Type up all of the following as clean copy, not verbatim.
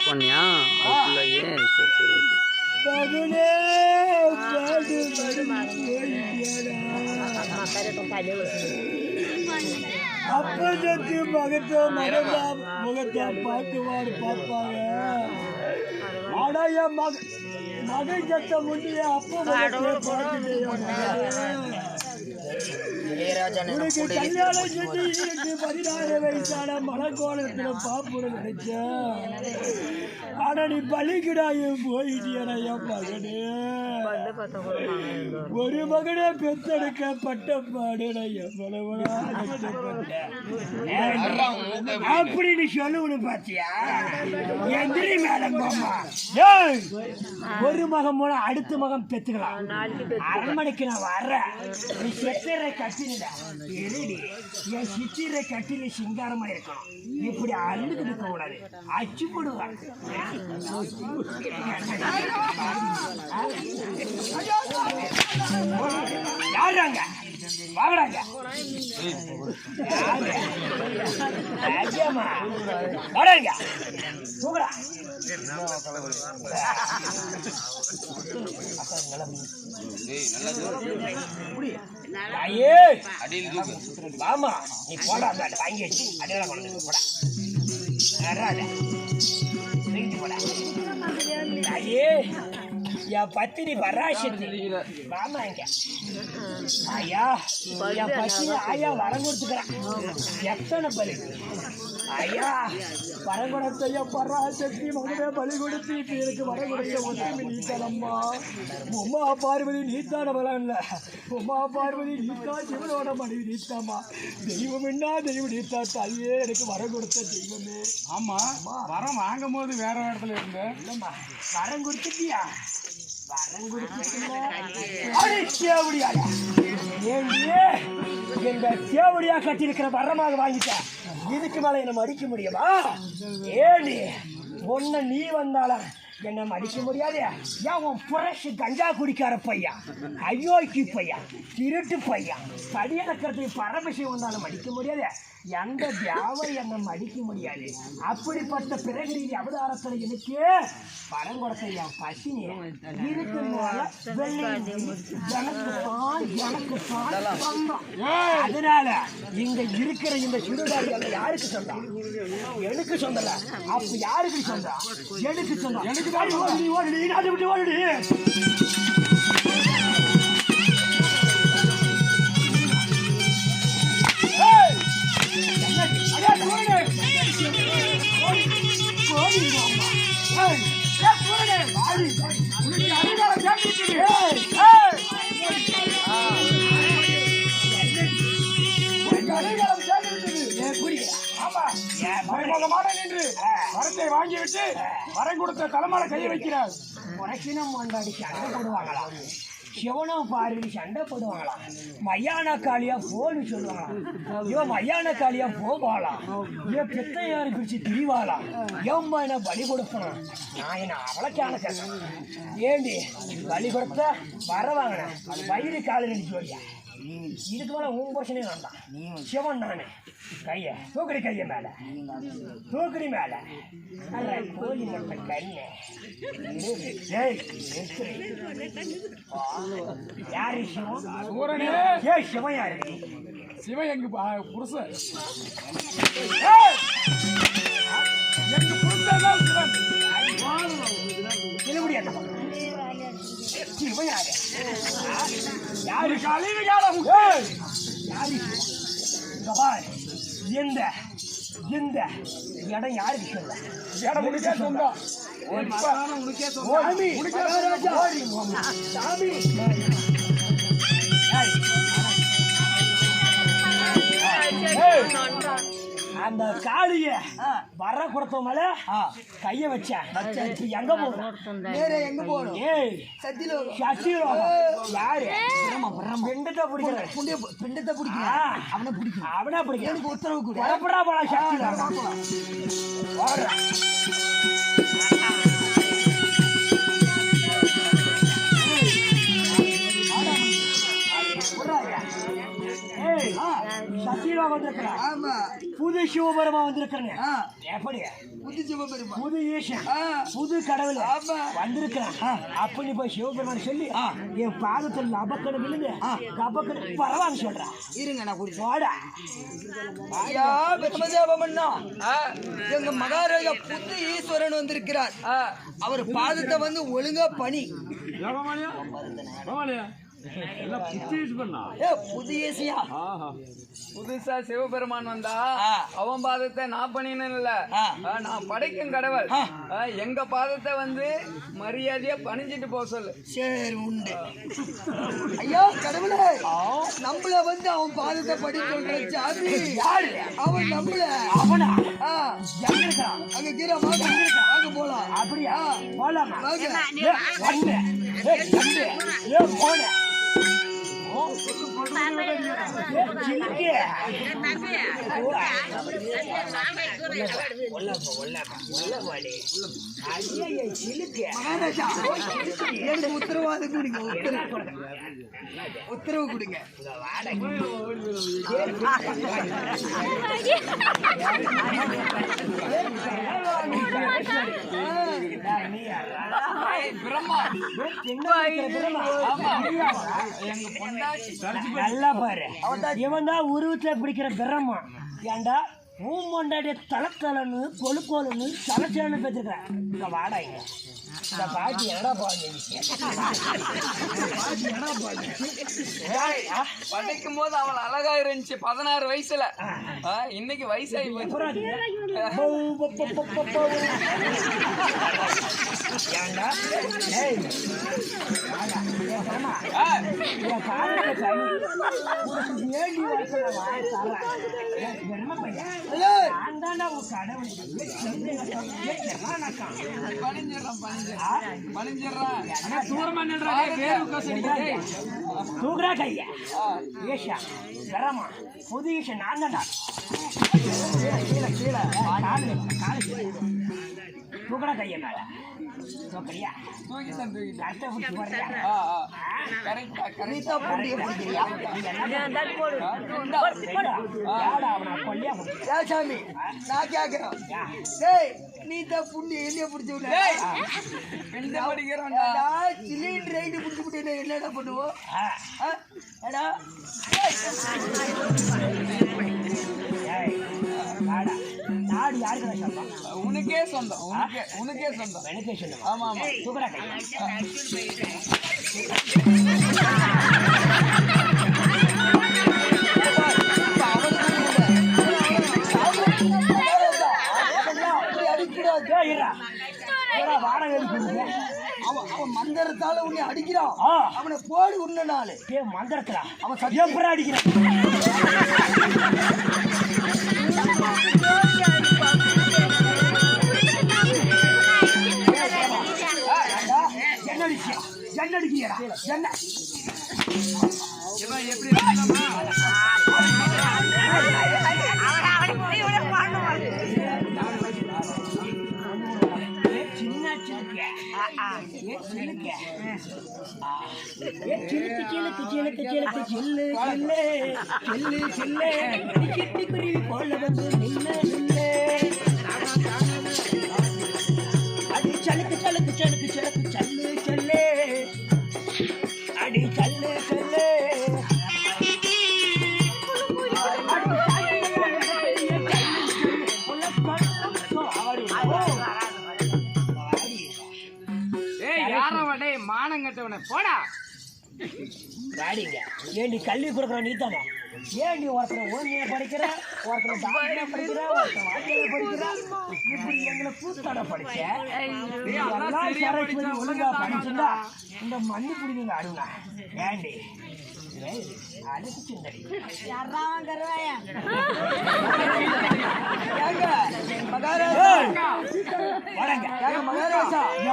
பண்ணியா அப்பதற்கு முகத்தை பார்க்குவாரு பார்ப்பாங்க. ஆனா என் மகன் கட்ட முடிய அப்ப உனக்கு கல்யாணம் செஞ்சு 16 வயசான மனக்கோலத்துல பாப்புட நினைச்சேன். ஆனா நீ பலிக்கிடாயும் போயிட்டியடா என் மகனே. ஒரு மகனே பெத்தெடுக்கப்பட்ட பாடுடா எவ்வளவுடா அப்படின்னு சொல்லணும் பாத்தியா? எந்திரி மேடம் போமா. ஒரு மகன் மூலம் அடுத்த மகன் பெத்துக்கலாம். அரண்மனைக்கு நான் வர்றேன். நீ செத்தரை கட்டில என் சித்திரை கட்டில சிங்காரமா இருக்கணும். இப்படி அள்ளுக்கு இருக்க கூடாது. அச்சு போடுவாங்க. யாருங்க வாங்கடாங்க வாடாங்க தூங்கடா. ஆமா நீ போடா வாங்கி வச்சு அடையாளம் கொண்டு போடா. போடா ஐயே என் பத்தினி பராசக்தி வாமா இங்க. ஐயா என் பத்தினி ஆயா வரம் கொடுத்துக்கிறான். எத்தனை பலி ஐயா வரம் கொடுத்தையா பராசக்தி மகனே பலி கொடுத்து இப்ப எனக்கு வரம் கொடுத்த ஒற்றுமை நீத்தானம்மா. உமா பார்வதி நீத்தான பலம் இல்ல. உமா பார்வதி நீத்தா சிவனோட மனைவி நீத்தாமா. தெய்வம் என்ன தெய்வம் நீத்தா தாயே எனக்கு வரம் கொடுத்த தெய்வமே. ஆமா வரம் வாங்கும் போது வேற இடத்துல இருந்த இல்லம்மா வரம் கொடுத்துட்டியா? எங்க சேவடியா கட்டிருக்கிற வரமாக வாங்கிட்ட. இதுக்கு மேல என்ன மடிக்க முடியுமா? ஏடி ஒன்ன நீ வந்தாலும் என்ன மடிக்க முடியாது. ஏன் உன் புரட்சி கஞ்சா குடிக்கார பையா, அயோக்கி பையா, திருட்டு பையா, படியடக்கிறதுக்கு பரமசிவம் வந்தாலும் மடிக்க முடியாது. எந்த தியாவை என்ன மடிக்க முடியாது. அப்படிப்பட்ட பிறகு அவதாரத்துல எனக்கு படம் கொடுத்த என் பசினி இருக்கிறதுனால அதனால இங்க இருக்கிற இந்த சுடுகாடு யாருக்கு சொந்தம்? எனக்கு சொந்தல. அப்ப யாருக்கு சொந்தம்? எனக்கு சொந்தம். எனக்கு தான் ஓடி ஓடி நாடு விட்டு ஓடி. வரத்தை வாங்கிவிட்டு வரம் கொடுத்த தலைமையில கையை வைக்கிறார். உனக்கினம் கொண்டாடி சண்டை போடுவாங்களா? சிவனும் பார்வதி சண்டை போடுவாங்களா? மையான காளியா போன்னு சொல்லுவாங்களா? இவன் மையான காளியா போவாளா? இவன் பித்தையாரு பிடிச்சி திரிவாளா? எவ்வளோ என்ன பலி கொடுக்கணும்? நான் என்ன அவளைக்கான கேட்கறேன். ஏண்டி பலி கொடுத்த வர வாங்கினேன் வயிறு காலு நினைச்சு வழியா. இதுக்கு மேல உன் பிரச்சனை வேண்டாம். சிவன் நானு கைய தூக்கடி, கைய மேல தூக்கடி மேல கோழி மட்ட கண்ணு. யாரு சிவன்? ஏ சிவன் யாரு? சிவன் எங்க புருஷன். சிவன் யாரு? யாரு கழிவு காலம் யாரு? இந்த இந்த இடம் யாருக்கு சொல்ல? இடம் உனக்கே சொந்தம். அந்த காளிய வர கொடுத்தவங்கள கைய வச்சேன். எங்க போகணும்? எங்க போகணும்? ஏய் யாரு பிண்டத்தை பிடிக்கிற? பிண்டத்தை பிடிக்கிற அவனை பிடிக்கும். அவனா பிடிக்க எனக்கு உத்தரவு புறப்படா போல சக்தி. வந்திருக்கிறேன். ஆமா. புது சிவபெருமா வந்திருக்கிறேன். ஆ. எப்படி புது சிவபெருமா. புது ஈசன், ஆ. புது கடவுள் ஆமா. வந்திருக்கிறேன். அப்ப நீ போய் சிவபெருமான் சொல்லி என் பாதத்தில் லபக்கணு விழுந்து கபக்கணு பரவான்னு சொல்றான். இருங்க நான் குடிச்சு போடா. ஐயா பிரம்மதேவமன்னா, எங்க மகாராஜா புது ஈஸ்வரன் வந்திருக்கிறார். அவர் பாதத்தை வந்து ஒழுங்கா பணி. புது ஈசியா புதுசா சிவபெருமான் வந்தா அவன் பாதத்தை நான் பண்ணினேன் இல்ல, நான் படைக்கும் கடவுள். எங்க பாதத்தை வந்து மரியாதையா பணிஞ்சிட்டு போக சொல்லு. சரி உண்டு. ஐயா கடவுளே, நம்மள வந்து அவன் பாதத்தை படி சொல்ற சாமி யாரு? அவன் நம்மள. அவனா அங்க கீரை வாங்க போலாம். அப்படியா? போலாமா? போன எனக்கு உத்தரவாதம் கொடுங்க. உத்தரவு கொடுங்க. நல்லா பாரு, இவன் தான் உருவத்துல பிடிக்கிற பிரம்மா. ஏண்டா ஊமொண்டாடைய தளத்தலன்னு கொழுக்கோலுன்னு சலச்சலன்னு பேசிருக்கிறேன். இந்த வாடாங்க இந்த பாட்டி என்னடா பாருங்க படைக்கும் போது அவள் அழகா இருந்துச்சு 16 வயசுல. இன்னைக்கு வயசாகி போச்சு. ஏண்டா தூக்குறா கையா ஏஷா வரமா புது ஈஷா நான் தான்டா. கீழே கீழே தூக்குறா கையா மேல தூக்கறியா? கரெக்டா பிடிச்சி போறியா? சாமி நான் கேக்குறேன், நீ தான் புண்ணி எண்ணெய பிடிச்சி விட சிலிண்டர் ரைட்டு பிடிச்சி விட்டு என்னடா பண்ணுவோம்? நாடு யாருக்கு சொல்றோம்? உனக்கே சொந்தம். உனக்கே சொந்தம். எனக்கே சொல்லுங்க. ஆமா ஆமா. தூக்குறா அவன் மந்திரத்தால உன்னை அடிக்கிறான். அவனை போடு உன்ன நாள் மந்திரத்தா அவன் சத்தியம் அடிக்கிறான். என்ன அடிக்கிறா? என்ன மானங்கட்டவன போடா. ஏன் நீ கல்வி கொடுக்குற நீ தானே? ஏன் நீ ஒருத்தர் ஓனிய படிக்கிற, ஒருத்தர் டாக்டரா படிக்கிற, ஒருத்தர் வாத்தியார் படிக்கிற, இப்படி எங்களை கூத்தாட படிச்ச ஒழுங்கா படிச்சுட்டா இந்த மண்ணு குடிங்க அருணா. ஏண்டி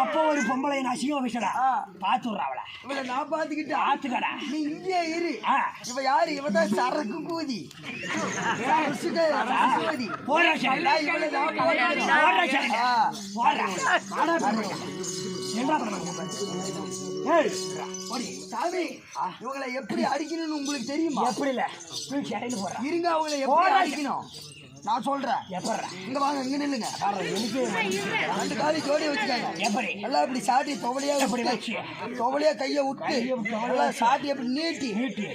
எப்ப ஒரு பொம்பளை நான் சிவ விஷடா பாத்து விடுறாவளா? இவளை நான் பாத்துக்கிட்டு ஆத்துக்கடா நீ இங்கே இரு. இவ யாரு? இவதான் சரக்கு கூதி. என்ன பண்ண சாமி இவங்களை எப்படி அடிக்கணும்னு உங்களுக்கு தெரியுமா? எப்படி இல்ல இடையில போறேன் இருங்க, அவங்களை எப்படி அடிக்கணும் நான் சொல்றேன். எப்பற இங்க வாங்க, இங்க நில்லுங்க. எனக்கு 2 காலி ஜோடி வச்சுக்காங்க. எப்படி எல்லாம் இப்படி சாட்டி தொவலையா எப்படி வச்சு தொவலையா கையை விட்டு எல்லாம் சாட்டி அப்படி நீட்டி நீட்டி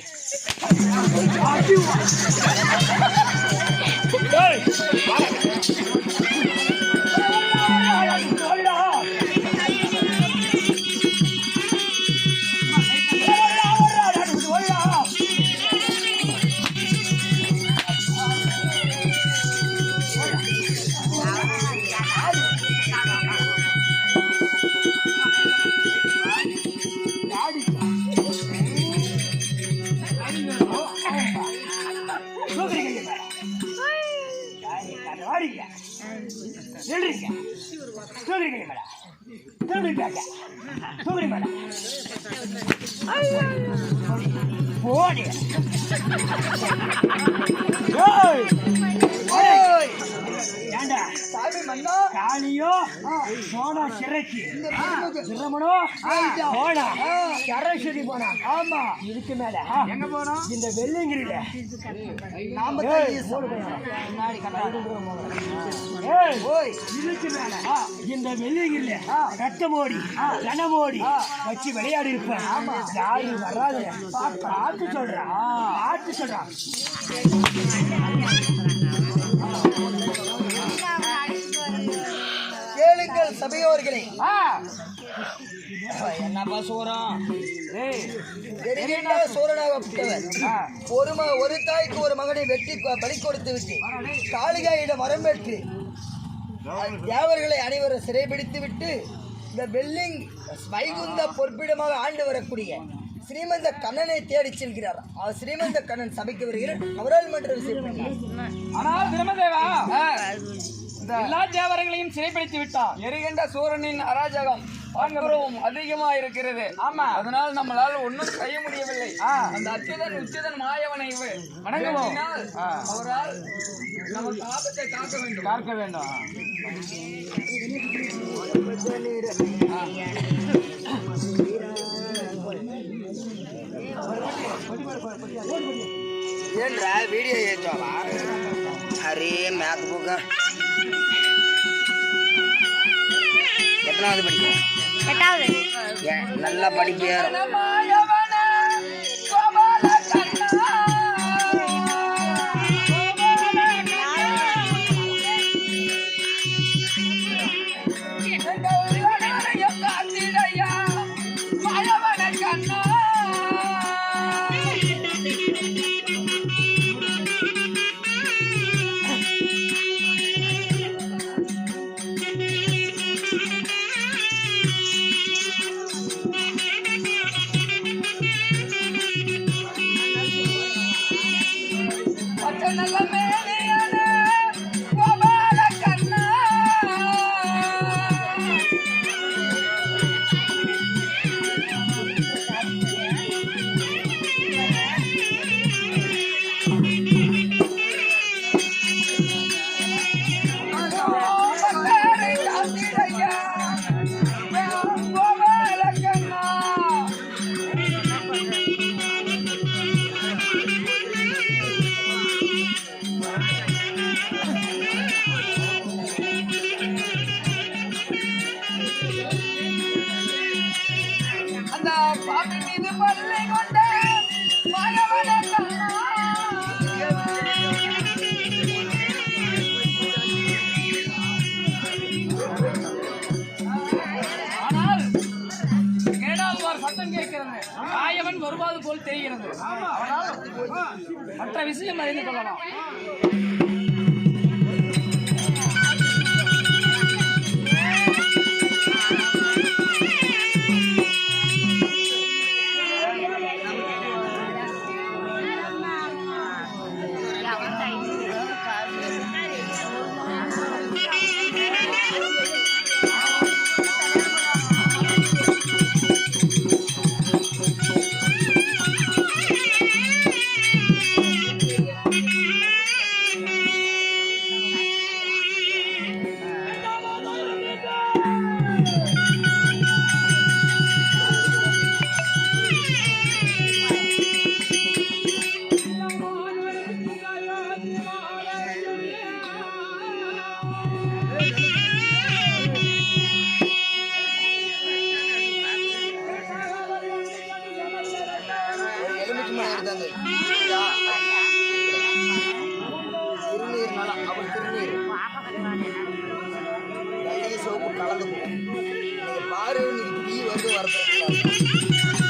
சாமி மன்னா காளியோ போனா சிறைக்கு சிரமனோ போனா சரஸ்வதி போனா. ஆமா இதுக்கு மேல எங்க போனோம்? இந்த வெள்ளிங்கிரியில நாம இதுக்கு மேல இந்த வெள்ளிங்கிரியில ரத்தமோடி கனமோடி வச்சு விளையாடி இருப்பேன். யாரு வராது பார்த்து சொல்றான் பார்த்து சொல்றான். கேளுங்கள் சபையோர்களே, என்னப்பா சோரம் சோரனாகப்பட்டவர் ஒரு தாய்க்கு ஒரு மகனை வெட்டி பலி கொடுத்து விட்டு காளிகாயிடம் வரம் பெற்று தேவர்களை அனைவரும் சிறைபிடித்து விட்டு இந்த வெள்ளிங் வைகுந்த பொற்பிடமாக ஆண்டு வரக்கூடிய ஸ்ரீமந்த கண்ணனை தேடி செல்கிறார். அவர் ஸ்ரீமந்த கண்ணன் சபைக்கு வருகிறார். அவரால் மன்ற விஷயம். ஆனால் பிரம்மதேவா எல்லா தேவர்களையும் சிறைப்படுத்தி விட்டான். எரிகின்ற சூரனின் அராஜகம் ஆங்கிறவும் அதிகமா இருக்கிறது. ஆமா, அதனால் நம்மளால் ஒன்றும் செய்ய முடியவில்லை. அந்த அச்சுதன் உச்சிதன் மாயவனை வணங்குவோம். அவரால் நமக்கு ஆபத்தை காக்க வேண்டும். ஏன்றா வீடியோ ஏற்றவா? அரே மேக் புக்கா எத்தனாவது படிக்கும்? 8வது. நல்லா படிப்பு. வருவது போல் தெரிகிறது. மற்ற விஷயம் அறிந்து கொள்ளலாம். தந்து திருநீர்னால அவள் திருநீர் வெள்ளை சோப்பு கலந்து போகும் நீங்க பாரு நீங்க டீ வந்து வரப்போ